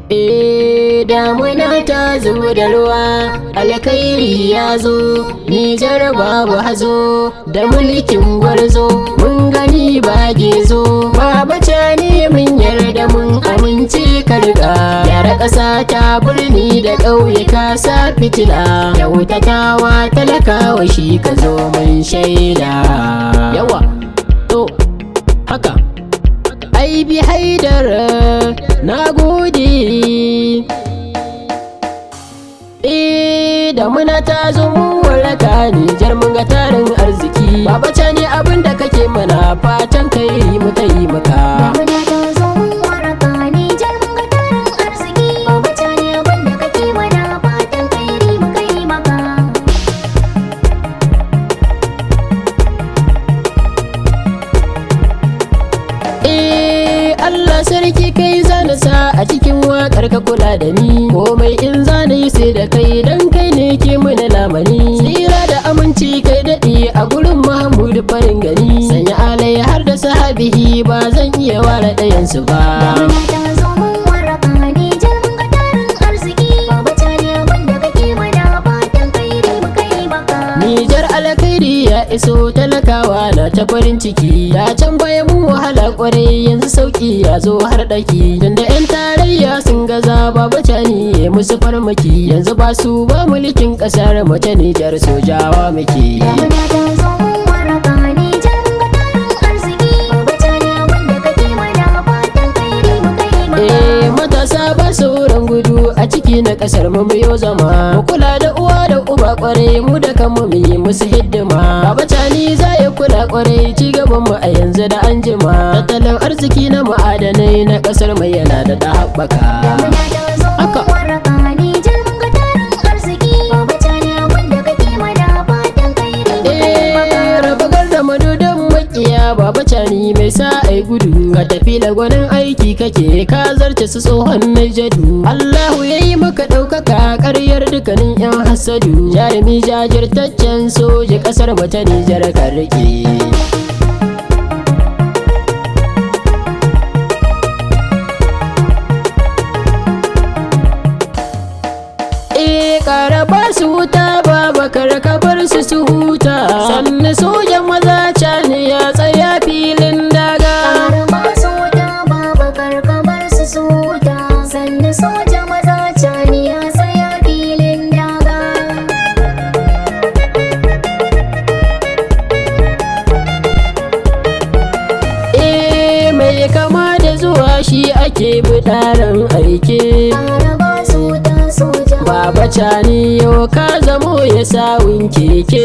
Damuna ta zo da ruwa, alkhairi ya zo, Nijar babu hazo, da mulkin gwarzo, mun gani ba gezo, Baba Cani mun yarda mun amince karga, yara ƙasa ta birni da ƙauyuka sa fitila, kyautatawa talakawa shi ka zo mun shaida. Yawa, to, haka. Aibi Haidar, na gode. Damuna ta zo mu waraka, Nijar mun ga tarin arziki. Baba Cani abin da kake mana fatan kai mu ta yi maka. Damuna ta zo mu waraka, Nijar mun ga tarin arziki. Baba Cani abin da kake mana fatan kai mu kai maka. Allah sarki kai zana sa a cikin waƙar ka kula da ni, komai in zana yi sai da kai dan kai ne ke mana lamani. Tsira da aminci kai daɗi a gurin Muhammadu farin gani, sanya alai har da sahabihi ba zan iya ware ɗayansu ba. Damuna ta zo mu waraka, Nijar mun ga tarin arziki. Baba Cani abin da kake mana fatan kai mu kai maka. Nijar alkhairi ya iso, talakawa na ta farin ciki, da can baya mun wahala kwarai, yanzu sauki ya zo har ɗaki. Tunda 'yan tarayya sun gaza, Baba Cani ya musu farmaki, yanzu ba su ba mulkin ƙasar mu ta Nijar sojawa muke. Damuna ta zo mu waraka, Nijar mun ga tarin arziki. Baba Cani abin da kake mana fatan kai mu kai maka. Matasa ba sauran gudu a ciki na ƙasar mu yo zama, mu kula da uwa da uba kwarai, mu da kanmu mu yi musu hidima. Baba Cani za ya kula kwarai, ci gaban mu a yanzu da anjima, tattalin arziki na ma'adanai na ƙasar mu yana da haɓaka. Damuna ta zo mu waraka, Nijar mun ga tarin arziki. Baba Cani abin da kake mana fatan kai mu kai maka. Raba gardama dodon makiya, Baba Cani mai sa ai gudu, ka tafi da gwanin aiki kake, ka zarce su tsohon najadu. Allahu ya yi maka ɗaukaka, ƙaryar dukkanin 'yan hasadu, jarumi jajirtaccen soja ƙasar mu ta Nijar ka riƙe. Ƙara ba su wuta, Baba kar ka bar su huta, sannan sojan maza Cani ya tsaya filin daga. Ƙara ba su wuta, Baba kar ka bar su huta, sannan soja maza Cani ya tsaya filin daga. Mai kama da zuwa shi ake buɗaran aike. Ƙara ba su wuta soja. Baba Cani yau ka zamo ya sawun keke.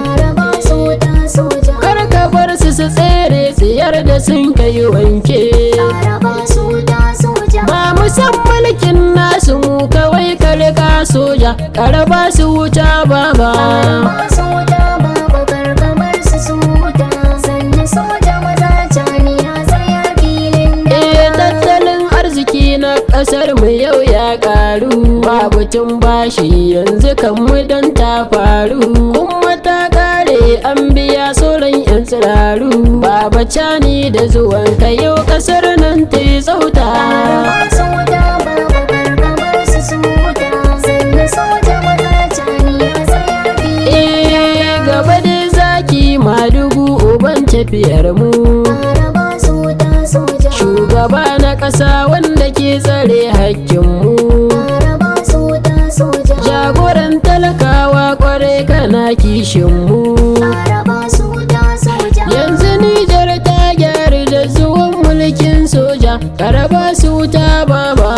Ƙara ba su wuta soja. Kar ka bar su tsere tsiyar da sun kai wanke. Ƙara ba su wuta soja. Ba mu san mulkin nasu, mu kawai ka riƙa soja, ƙara ba su wuta Baba. Ƙara ba su wuta, Baba kar ka bar su huta, sannan soja maza Cani ya tsaya filin daga. Tattalin arziki na ƙasar mu yau ya ƙaru, babu tun bashi yanzu kan mu dan ta faru, kuma ta ƙare an biya sauran 'yan tsiraru. Baba Cani da zuwan ka yau ƙasar nan ta yi tsauta. Ƙara ba su wuta, Baba kar ka bar su huta, sannan soja maza Cani ya tsaya filin daga. Gaba dai zaki madugu uban tafiyar mu, Ƙara ba su wuta soja. shugaba na ƙasa wanda ke tsare hakkinmu, Ƙara ba su wuta soja. jagoran talakawa kwarai kana kishinmu. Ƙara ba su wuta soja. Yanzu Nijar ta gyaru da zuwan mulkin soja, ƙara ba su wuta Baba.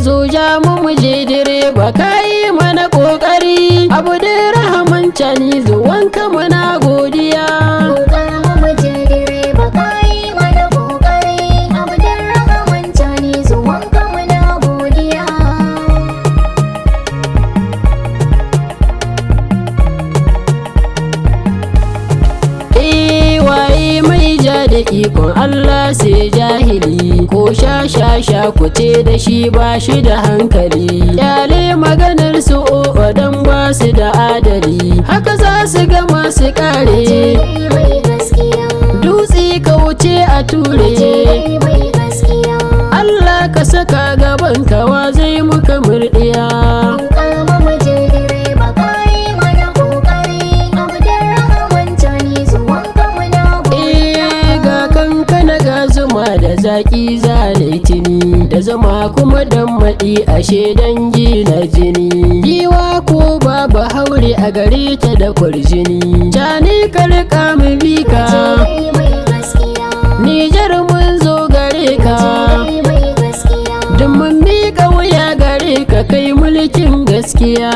Zo Jamu Muje direba ka yi mana ƙoƙari, abu da rahaman Cani zuwanka muna godiya. Ƙoƙarin mu je direba ka yi mana ƙoƙari, Abdul Rahman Cani zuwanka muna godiya. Waye mai ja da ikon Allah sai jahili, ko sha kuce da shi ba shi da hankali, yale maganar su o'o dan ba su da adali, haka za su kare. mai gaskiya, Dutse ka wuce a ture. mai gaskiya. Allah ka saka gaban kawa zai muka murdiya. Kama muje direba kayi mana kokari, Abdurrahman Tani zuwan ka muna godiya. Ga kankana ga zuma da zaki zalaitini, da zama kuma dan maɗi ashe dangi na jini. Giwa ko babu haure a gare ta da kwarjini. Tani ka riƙa mu bi ka, mai gaskiya, Nijar mun zo gare ka. mai gaskiya. Duk mun miƙa wuya gare ka kai mulkin gaskiya.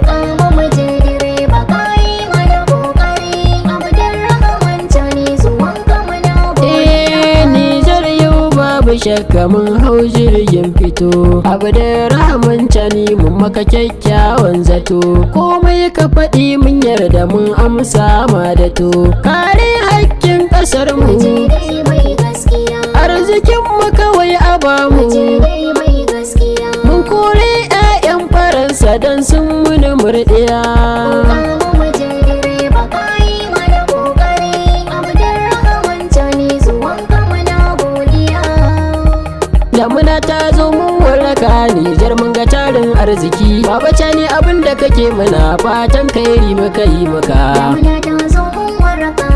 Kama muje direba kayi mana kokari, Abdurrahman Tani zuwan ka muna godiya. Nijar yau babu shakka mun hau jirgin fito. Abdurrahman Tani mun maka kyakkyawan zato. Komai ka faɗi mun yarda mun amsa ma da to. Kare haƙƙin ƙasar mu, mai gaskiya, arzikin mu kawai a bamu. mai gaskiya. Mun kore 'ya'yan Faransa dan sun muni murɗiya. Kama muje direba kayi mana kokari, Abdurrahman Tani zuwan ka muna godiya. Damuna ta zo mun warraka, Nijar mun ga tarin arziki. Baba Tani abin da kake mana fatan kairi muka yi maka. Damuna ta zo mun warraka,